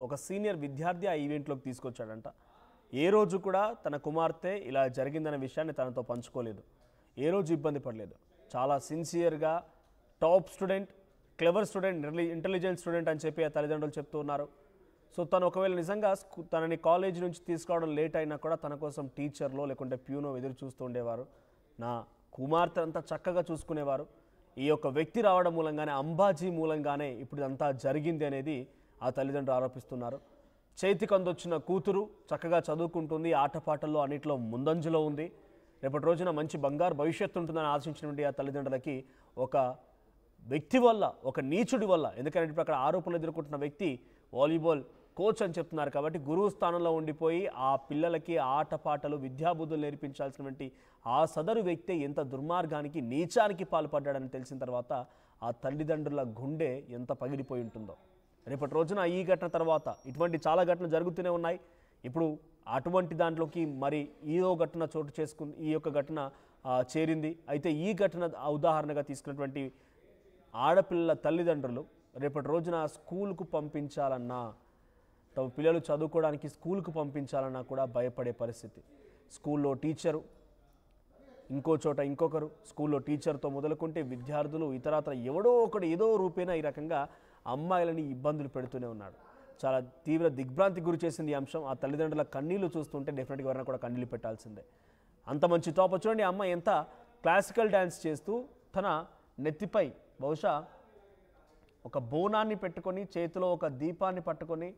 ఒక సీనియర్ విద్యార్థి ఆ ఈవెంట్లోకి తీసుకొచ్చాడంట. ఏ రోజు కూడా తన కుమార్తె ఇలా జరిగిందనే విషయాన్ని తనతో పంచుకోలేదు. ఏ రోజు ఇబ్బంది పడలేదు. చాలా సిన్సియర్గా top student, clever student, intelligent student అని చెప్పి ఆ తల్లిదండ్రులు చెప్తూ ఉన్నారు. సో తను ఒకవేళ నిజంగా తనని కాలేజ్ నుంచి తీసుకురావడం లేట్ అయినా కూడా తన కోసం టీచర్లో లేకుంటే ప్యూనో ఎదురు చూస్తూ ఉండేవారు. నా కుమార్తె అంతా చక్కగా చూసుకునేవారు. ఈ యొక్క వ్యక్తి రావడం మూలంగానే, అంబాజీ మూలంగానే ఇప్పుడు ఇదంతా జరిగింది అనేది ఆ తల్లిదండ్రులు ఆరోపిస్తున్నారు. చేతికి అందొచ్చిన కూతురు చక్కగా చదువుకుంటుంది, ఆటపాటల్లో అన్నింటిలో ముందంజలో ఉంది. రేపటి రోజున మంచి బంగారు భవిష్యత్తు ఉంటుందని ఆశించినటువంటి ఆ తల్లిదండ్రులకి ఒక వ్యక్తి వల్ల, ఒక నీచుడి వల్ల, ఎందుకంటే ఇప్పుడు అక్కడ ఆరోపణలు ఎదుర్కొంటున్న వ్యక్తి వాలీబాల్ కోచ్ అని చెప్తున్నారు కాబట్టి గురువు స్థానంలో ఉండిపోయి ఆ పిల్లలకి ఆటపాటలు, విద్యాబుద్ధులు నేర్పించాల్సినటువంటి ఆ సదరు వ్యక్తి ఎంత దుర్మార్గానికి, నీచానికి పాల్పడ్డాడని తెలిసిన తర్వాత ఆ తల్లిదండ్రుల గుండె ఎంత పగిలిపోయి ఉంటుందో. రేపటి రోజున ఈ ఘటన తర్వాత ఇటువంటి చాలా ఘటనలు జరుగుతూనే ఉన్నాయి. ఇప్పుడు అటువంటి దాంట్లోకి మరి ఈయో ఘటన చోటు చేసుకుంది, ఈ యొక్క ఘటన చేరింది. అయితే ఈ ఘటన ఉదాహరణగా తీసుకున్నటువంటి ఆడపిల్లల తల్లిదండ్రులు రేపటి రోజున స్కూల్కు పంపించాలన్నా, తమ పిల్లలు చదువుకోవడానికి స్కూల్కు పంపించాలన్నా కూడా భయపడే పరిస్థితి. స్కూల్లో టీచరు, ఇంకో చోట ఇంకొకరు, స్కూల్లో టీచర్తో మొదలుకుంటే విద్యార్థులు, ఇతరత్ర ఎవడో ఒకడు ఏదో రూపేణా ఈ రకంగా అమ్మాయిలని ఇబ్బందులు పెడుతూనే ఉన్నాడు. చాలా తీవ్ర దిగ్భ్రాంతికి గురి చేసింది ఈ అంశం. ఆ తల్లిదండ్రుల కన్నీళ్లు చూస్తుంటే డెఫినెట్గా ఎవరైనా కూడా కన్నీళ్ళు పెట్టాల్సిందే. అంత మంచి టాప్ చూడండి, ఆ అమ్మాయి ఎంత క్లాసికల్ డ్యాన్స్ చేస్తూ తన నెత్తిపై బహుశా ఒక బోనాన్ని పెట్టుకొని, చేతిలో ఒక దీపాన్ని పట్టుకొని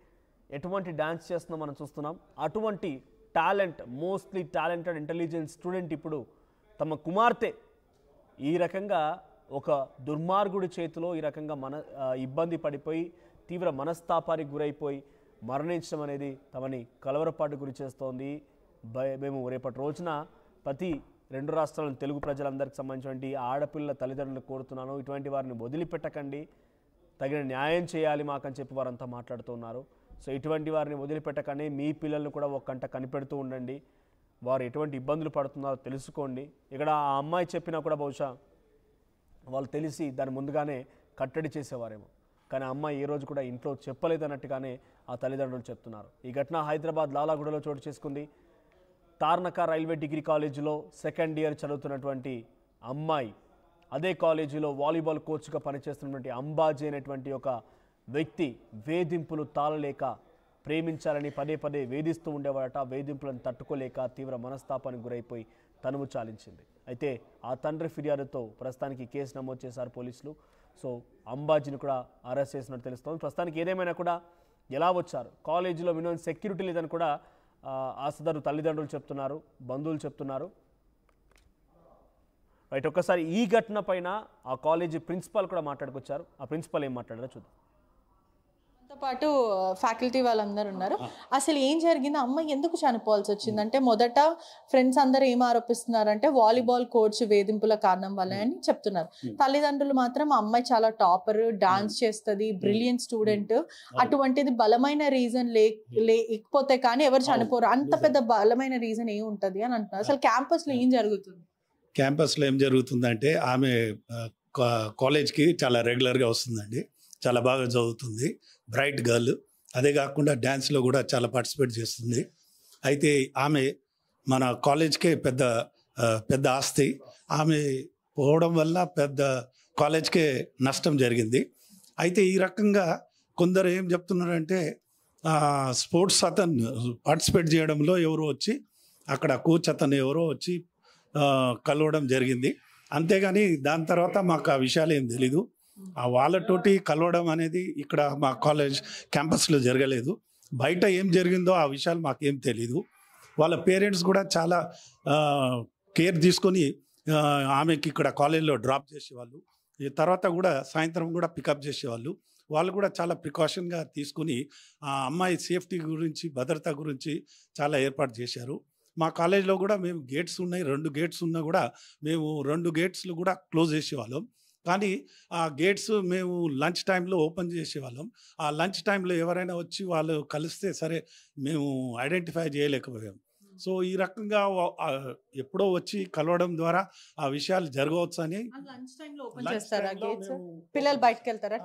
ఎటువంటి డ్యాన్స్ చేస్తుందో మనం చూస్తున్నాం. అటువంటి talent, mostly talented, intelligent student ఇప్పుడు తమ కుమార్తె ఈ రకంగా ఒక దుర్మార్గుడి చేతిలో ఈ రకంగా ఇబ్బంది పడిపోయి, తీవ్ర మనస్తాపానికి గురైపోయి మరణించడం అనేది తమని కలవరపాటు గురి చేస్తోంది. మేము రేపటి రోజున ప్రతి రెండు రాష్ట్రాలను తెలుగు ప్రజలందరికీ సంబంధించినటువంటి ఆడపిల్లల తల్లిదండ్రులు కోరుతున్నాను, ఇటువంటి వారిని వదిలిపెట్టకండి, తగిన న్యాయం చేయాలి మాకని చెప్పి వారంతా మాట్లాడుతున్నారు. సో ఇటువంటి వారిని వదిలిపెట్టకండి, మీ పిల్లలను కూడా ఒక కంట కనిపెడుతూ ఉండండి, వారు ఎటువంటి ఇబ్బందులు పడుతున్నారో తెలుసుకోండి. ఇక్కడ ఆ అమ్మాయి చెప్పినా కూడా బహుశా వాళ్ళు తెలిసి దాన్ని ముందుగానే కట్టడి చేసేవారేమో, కానీ ఆ అమ్మాయి ఏ రోజు కూడా ఇంట్లో చెప్పలేదన్నట్టుగానే ఆ తల్లిదండ్రులు చెప్తున్నారు. ఈ ఘటన హైదరాబాద్ లాలాగూడలో చోటు చేసుకుంది. తార్నక రైల్వే డిగ్రీ కాలేజీలో సెకండ్ ఇయర్ చదువుతున్నటువంటి అమ్మాయి, అదే కాలేజీలో వాలీబాల్ కోచ్గా పనిచేస్తున్నటువంటి అంబాజీ అనేటువంటి ఒక వ్యక్తి వేధింపులు తాళలేక, ప్రేమించాలని పదే పదే వేధిస్తూ ఉండేవాడట. వేధింపులను తట్టుకోలేక తీవ్ర మనస్తాపానికి గురైపోయి తనువు చాలించింది. అయితే ఆ తండ్రి ఫిర్యాదుతో ప్రస్తుతానికి కేసు నమోదు చేశారు పోలీసులు. సో అంబాజీని కూడా అరెస్ట్ చేసినట్టు తెలుస్తోంది. ప్రస్తుతానికి ఏదేమైనా కూడా ఎలా వచ్చారు, కాలేజీలో మినిమం సెక్యూరిటీ లేదని కూడా ఆ సదరు తల్లిదండ్రులు చెప్తున్నారు, బంధువులు చెప్తున్నారు. రైట్, ఒక్కసారి ఈ ఘటన పైన ఆ కాలేజీ ప్రిన్సిపాల్ కూడా మాట్లాడుకొచ్చారు. ఆ ప్రిన్సిపాల్ ఏం మాట్లాడారో చూద్దాం. తో పాటు ఫ్యాకల్టీ వాళ్ళందరూ ఉన్నారు. అసలు ఏం జరిగింది, అమ్మాయి ఎందుకు చనిపోవాల్సి వచ్చింది అంటే, మొదట ఫ్రెండ్స్ అందరూ ఏం ఆరోపిస్తున్నారంటే వాలీబాల్ కోచ్ వేధింపుల కారణం వల్ల అని చెప్తున్నారు. తల్లిదండ్రులు మాత్రం అమ్మాయి చాలా టాపర్, డాన్స్ చేస్తుంది, బ్రిలియంట్ స్టూడెంట్, అటువంటిది బలమైన రీజన్ లేకపోతే కానీ ఎవరు చనిపోరు, అంత పెద్ద బలమైన రీజన్ ఏం ఉంటది అని అంటున్నారు. అసలు క్యాంపస్ లో ఏం జరుగుతుంది? క్యాంపస్లో ఏం జరుగుతుందంటే, ఆమె కాలేజ్కి చాలా రెగ్యులర్గా వస్తుందండి, చాలా బాగా చదువుతుంది, బ్రైట్ గర్ల్. అదే కాకుండా డ్యాన్స్లో కూడా చాలా పార్టిసిపేట్ చేస్తుంది. అయితే ఆమె మన కాలేజ్కే పెద్ద ఆస్తి. ఆమె పోవడం వల్ల పెద్ద కాలేజ్కే నష్టం జరిగింది. అయితే ఈ రకంగా కొందరు ఏం చెప్తున్నారంటే, స్పోర్ట్స్ అతను పార్టిసిపేట్ చేయడంలో ఎవరో వచ్చి, అక్కడ కోచ్ అతను ఎవరో వచ్చి కలవడం జరిగింది. అంతేగాని దాని తర్వాత మాకు ఆ విషయాలు ఏం తెలీదు. వాళ్ళతోటి కలవడం అనేది ఇక్కడ మా కాలేజ్ క్యాంపస్లో జరగలేదు. బయట ఏం జరిగిందో ఆ విషయాలు మాకేం తెలీదు. వాళ్ళ పేరెంట్స్ కూడా చాలా కేర్ తీసుకొని ఆమెకి ఇక్కడ కాలేజ్లో డ్రాప్ చేసేవాళ్ళు, ఈ తర్వాత కూడా సాయంత్రం కూడా పికప్ చేసేవాళ్ళు. వాళ్ళు కూడా చాలా ప్రికాషన్గా తీసుకుని ఆ అమ్మాయి సేఫ్టీ గురించి, భద్రత గురించి చాలా ఏర్పాటు చేశారు. మా కాలేజ్లో కూడా మేము గేట్స్ ఉన్నాయి, 2 గేట్స్ ఉన్నా కూడా మేము 2 గేట్స్లు కూడా క్లోజ్ చేసేవాళ్ళం. కానీ ఆ గేట్స్ మేము లంచ్ టైంలో ఓపెన్ చేసేవాళ్ళం. ఆ లంచ్ టైంలో ఎవరైనా వచ్చి వాళ్ళు కలిస్తే సరే మేము ఐడెంటిఫై చేయలేకపోయాం. సో ఈ రకంగా ఎప్పుడో వచ్చి కలవడం ద్వారా ఆ విషయాలు జరగవచ్చు అని. పిల్లలు బయటకు వెళ్తారా?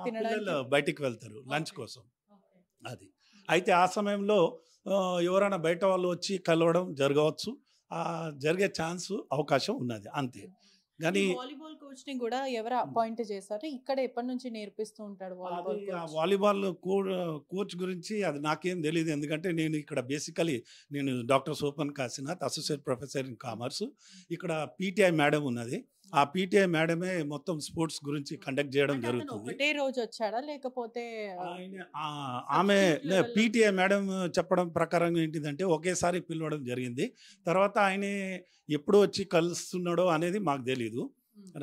బయటికి వెళ్తారు లంచ్ కోసం. అది అయితే ఆ సమయంలో ఎవరైనా బయట వాళ్ళు వచ్చి కలవడం జరగవచ్చు, జరిగే అవకాశం ఉన్నది అంతే. కానీ వాలీబాల్ కోచ్ ని కూడా ఎవరు అపాయింట్ చేశారు? ఇక్కడ ఎప్పటి నుంచి నేర్పిస్తూ ఉంటాడు వాలీబాల్ కోచ్? వాలీబాల్ కోచ్ గురించి అది నాకేం తెలియదు, ఎందుకంటే నేను ఇక్కడ బేసికలీ నేను doctor Sopan Kashinath, associate professor in commerce. ఇక్కడ పీటీఐ మేడం ఉన్నది, ఆ పీటీఐ మేడమే మొత్తం స్పోర్ట్స్ గురించి కండక్ట్ చేయడం జరుగుతుంది. ఒకటే రోజు వచ్చాడా లేకపోతే ఆమె పీటీఐ మేడం చెప్పడం ప్రకారం ఏంటిదంటే ఒకేసారి పిలవడం జరిగింది. తర్వాత ఆయన ఎప్పుడు వచ్చి కలుస్తున్నాడో అనేది మాకు తెలియదు,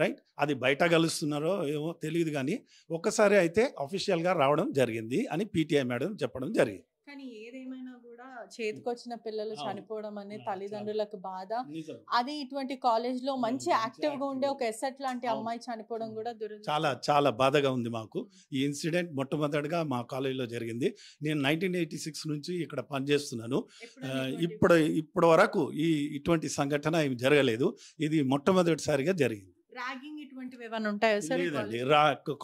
రైట్? అది బయట కలుస్తున్నారో ఏమో తెలియదు, కానీ ఒక్కసారి అయితే అఫీషియల్గా రావడం జరిగింది అని పీటీఐ మేడం చెప్పడం జరిగింది. కానీ ఏదేమైనా కూడా చేతికొచ్చిన పిల్లలు చనిపోవడం అనేది తల్లిదండ్రులకు బాధ. అది ఇటువంటి కాలేజ్ లో మంచి యాక్టివ్ గా ఉండే ఒక ఎస్ఎట్ లాంటి అమ్మాయి చనిపోవడం కూడా చాలా చాలా బాధగా ఉంది మాకు. ఈ ఇన్సిడెంట్ మొట్టమొదటిగా మా కాలేజీలో జరిగింది. నేను 1986 నుంచి ఇక్కడ పనిచేస్తున్నాను. ఇప్పటి వరకు ఇటువంటి సంఘటన ఏమి జరగలేదు, ఇది మొట్టమొదటిసారిగా జరిగింది. ర్యాగింగ్ ఇటువంటివి ఏమైనా ఉంటాయా సార్? లేదండి,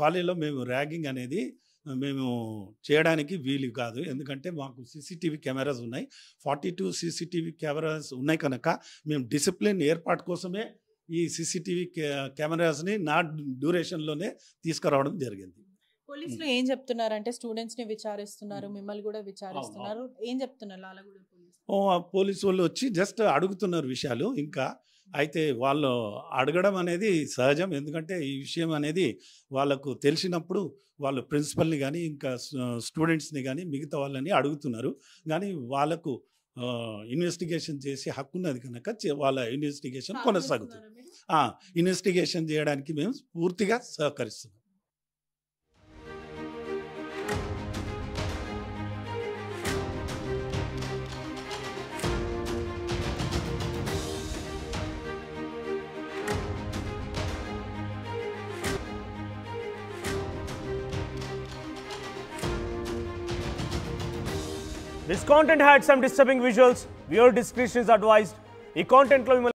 కాలేజీలో మేము ర్యాగింగ్ అనేది మేము చేయడానికి వీలు కాదు, ఎందుకంటే మాకు సీసీటీవీ కెమెరాస్ ఉన్నాయి. 42 సీసీటీవీ కెమెరాస్ ఉన్నాయి కనుక మేము డిసిప్లిన్ ఏర్పాటు కోసమే ఈ సీసీటీవీ కెమెరాస్ని నా డ్యూరేషన్లోనే తీసుకురావడం జరిగింది. పోలీసులు ఏం చెప్తున్నారంటే స్టూడెంట్స్ ని విచారిస్తున్నారు, మిమ్మల్ని కూడా విచారిస్తున్నారు, ఏం చెప్తున్నారు? పోలీసు వాళ్ళు వచ్చి జస్ట్ అడుగుతున్నారు విషయాలు ఇంకా. అయితే వాళ్ళు అడగడం అనేది సహజం, ఎందుకంటే ఈ విషయం అనేది వాళ్ళకు తెలిసినప్పుడు వాళ్ళు ప్రిన్సిపల్ని కానీ ఇంకా స్టూడెంట్స్ని కానీ మిగతా వాళ్ళని అడుగుతున్నారు. కానీ వాళ్ళకు ఇన్వెస్టిగేషన్ చేసే హక్కు ఉన్నది కనుక వాళ్ళ ఇన్వెస్టిగేషన్ కొనసాగుతుంది. ఇన్వెస్టిగేషన్ చేయడానికి మేము పూర్తిగా సహకరిస్తున్నాం. This content had some disturbing visuals. Viewer discretion is advised. ఈ కాంటెంట్లో